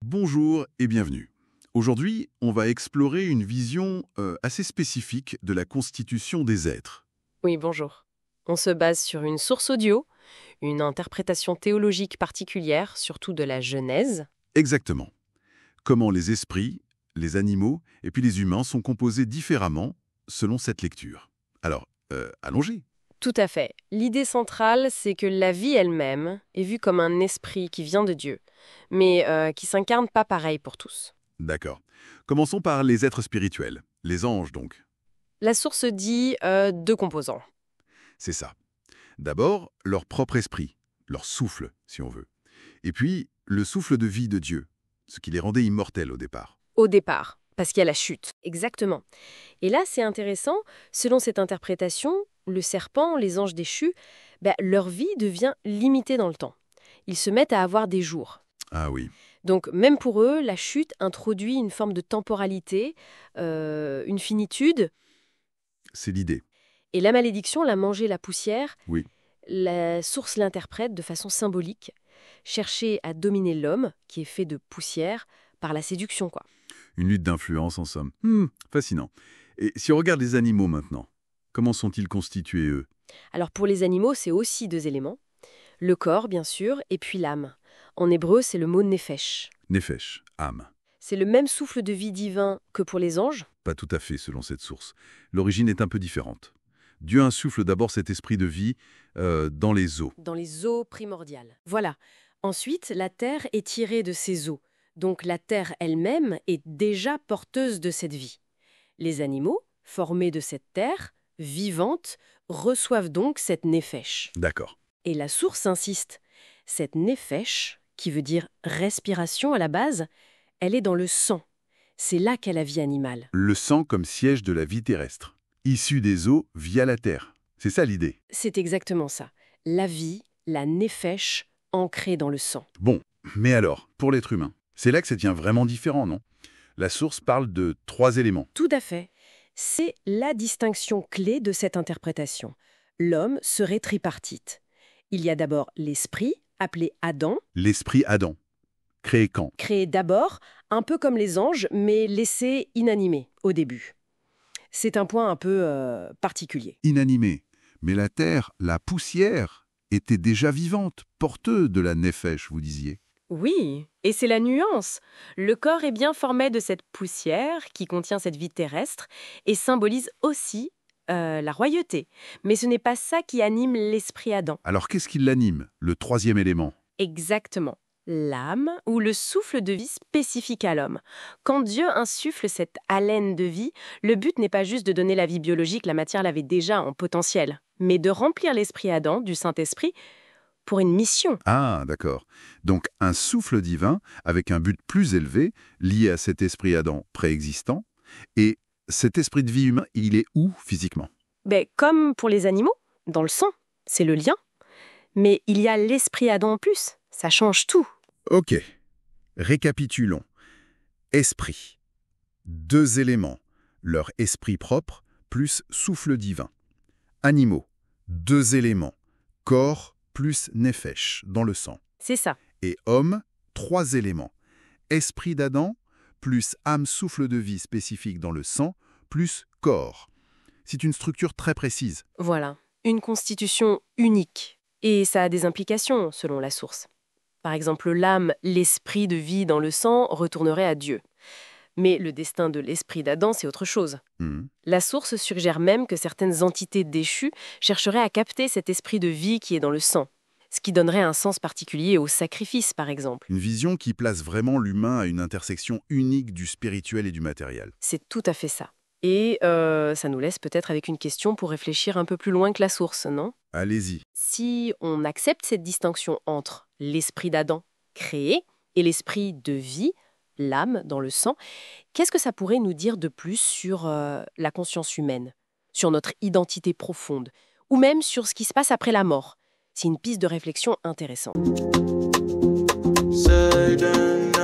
Bonjour et bienvenue. Aujourd'hui, on va explorer une vision assez spécifique de la constitution des êtres. Oui, bonjour. On se base sur une source audio, une interprétation théologique particulière, surtout de la Genèse. Exactement. Comment les esprits, les animaux et puis les humains sont composés différemment selon cette lecture. Alors, allons-y. Tout à fait. L'idée centrale, c'est que la vie elle-même est vue comme un esprit qui vient de Dieu, mais qui s'incarne pas pareil pour tous. D'accord. Commençons par les êtres spirituels, les anges donc. La source dit deux composants. C'est ça. D'abord, leur propre esprit, leur souffle, si on veut. Et puis, le souffle de vie de Dieu, ce qui les rendait immortels au départ. Au départ, parce qu'il y a la chute. Exactement. Et là, c'est intéressant, selon cette interprétation, le serpent, les anges déchus, leur vie devient limitée dans le temps. Ils se mettent à avoir des jours. Ah oui. Donc même pour eux, la chute introduit une forme de temporalité, une finitude. C'est l'idée. Et la malédiction, la manger la poussière, Oui. la source l'interprète de façon symbolique. Chercher à dominer l'homme, qui est fait de poussière, par la séduction, quoi. Une lutte d'influence, en somme. Fascinant. Et si on regarde les animaux maintenant, comment sont-ils constitués, eux? Alors pour les animaux, c'est aussi deux éléments. Le corps, bien sûr, et puis l'âme. En hébreu, c'est le mot nefesh. Nefesh, âme. C'est le même souffle de vie divin que pour les anges. Pas tout à fait, selon cette source. L'origine est un peu différente. Dieu insuffle d'abord cet esprit de vie dans les eaux. Dans les eaux primordiales. Voilà. Ensuite, la terre est tirée de ces eaux. Donc la terre elle-même est déjà porteuse de cette vie. Les animaux, formés de cette terre, vivante, reçoivent donc cette nefesh. D'accord. Et la source insiste. Cette nefesh, qui veut dire respiration à la base, elle est dans le sang. C'est là qu'est la vie animale. Le sang comme siège de la vie terrestre, issu des eaux via la terre. C'est ça l'idée. C'est exactement ça. La vie, la nefesh, ancrée dans le sang. Bon, mais alors, pour l'être humain, c'est là que ça devient vraiment différent, non? La source parle de 3 éléments. Tout à fait. C'est la distinction clé de cette interprétation. L'homme serait tripartite. Il y a d'abord l'esprit, appelé Adam, L'esprit Adam. Créé quand? créé d'abord, un peu comme les anges, mais laissé inanimé au début. C'est un point un peu particulier. Inanimé. Mais la terre, la poussière, était déjà vivante, porteuse de la nefesh, vous disiez. Oui, et c'est la nuance. Le corps est bien formé de cette poussière qui contient cette vie terrestre et symbolise aussi la royauté. Mais ce n'est pas ça qui anime l'esprit Adam. Alors qu'est-ce qui l'anime, le 3e élément? Exactement. L'âme ou le souffle de vie spécifique à l'homme. Quand Dieu insuffle cette haleine de vie, le but n'est pas juste de donner la vie biologique, la matière l'avait déjà en potentiel, mais de remplir l'esprit Adam du Saint-Esprit pour une mission. Ah, d'accord. Donc un souffle divin avec un but plus élevé, lié à cet esprit Adam préexistant. Et cet esprit de vie humain, il est où physiquement? Comme pour les animaux, dans le sang, c'est le lien. Mais il y a l'esprit Adam en plus, ça change tout. Ok. Récapitulons. Esprit. 2 éléments. Leur esprit propre plus souffle divin. Animaux. 2 éléments. Corps plus nefesh, dans le sang. C'est ça. Et homme, 3 éléments. Esprit d'Adam, plus âme souffle de vie spécifique dans le sang, plus corps. C'est une structure très précise. Voilà, une constitution unique. Et ça a des implications, selon la source. Par exemple, l'âme, l'esprit de vie dans le sang, retournerait à Dieu. Mais le destin de l'esprit d'Adam, c'est autre chose. La source suggère même que certaines entités déchues chercheraient à capter cet esprit de vie qui est dans le sang. Ce qui donnerait un sens particulier au sacrifice, par exemple. Une vision qui place vraiment l'humain à une intersection unique du spirituel et du matériel. C'est tout à fait ça. Et ça nous laisse peut-être avec une question pour réfléchir un peu plus loin que la source, non? Allez-y. Si on accepte cette distinction entre l'esprit d'Adam, créé, et l'esprit de vie, l'âme dans le sang, qu'est-ce que ça pourrait nous dire de plus sur la conscience humaine, sur notre identité profonde, ou même sur ce qui se passe après la mort? C'est une piste de réflexion intéressante. Sudden